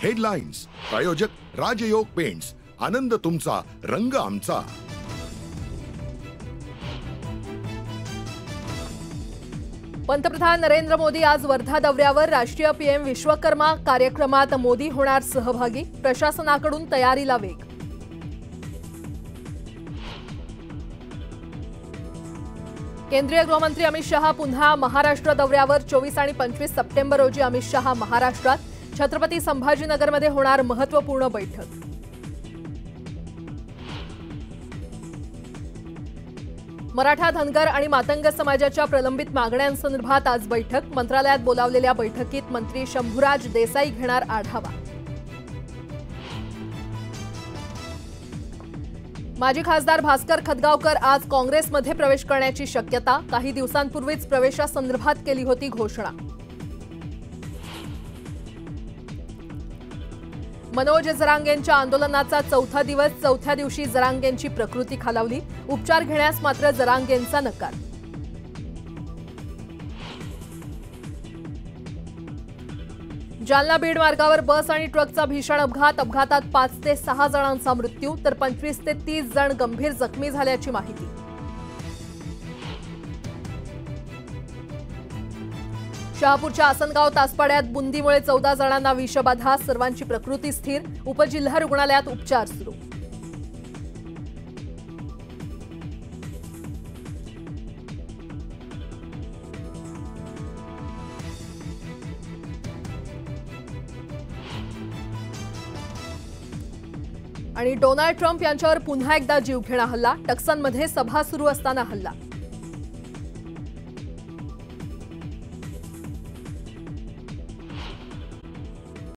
Headlines प्रायोजक राजयोग paints, आनंद तुमचा, रंग आमचा। पंतप्रधान नरेंद्र मोदी आज वर्धा दौऱ्यावर। राष्ट्रीय पीएम विश्वकर्मा कार्यक्रमात मोदी होणार सहभागी। प्रशासनाकडून तयारीला वेग। केंद्रीय गृहमंत्री अमित शहा पुन्हा महाराष्ट्र दौऱ्यावर। 24 आणि 25 सप्टेंबर रोजी अमित शहा महाराष्ट्रात। छत्रपती संभाजीनगरमध्ये होणार महत्त्वपूर्ण बैठक। मराठा, धनगर आणि मातंग समाजाच्या प्रलंबित मागण्यांसंदर्भात आज बैठक। मंत्रालयात बोलावलेल्या बैठकीत मंत्री शंभूराज देसाई घेणार आढावा। माजी खासदार भास्कर खतगावकर आज काँग्रेसमध्ये प्रवेश करण्याची शक्यता। काही दिवसांपूर्वीच प्रवेशासंदर्भात केली होती घोषणा। मनोज जरांगेंच्या आंदोलनाचा चौथा दिवस। चौथ्या दिवशी जरांगेंची प्रकृती खालावली। उपचार घेण्यास मात्र जरांगेंचा नकार। जालना बीड मार्गावर बस आणि ट्रकचा भीषण अपघात। अपघातात 5 ते 6 जणांचा मृत्यू तर 25 ते 30 जण गंभीर जखमी झाल्याची माहिती। शहापूरच्या आसनगाव तासपाड्यात बुंदीमुळे 14 जणांना विषबाधा। सर्वांची प्रकृती स्थिर। उपजिल्हा रुग्णालयात उपचार सुरू। आणि डोनाल्ड ट्रम्प यांच्यावर पुन्हा एकदा जीवघेणा हल्ला। टक्सनमध्ये सभा सुरू असताना हल्ला।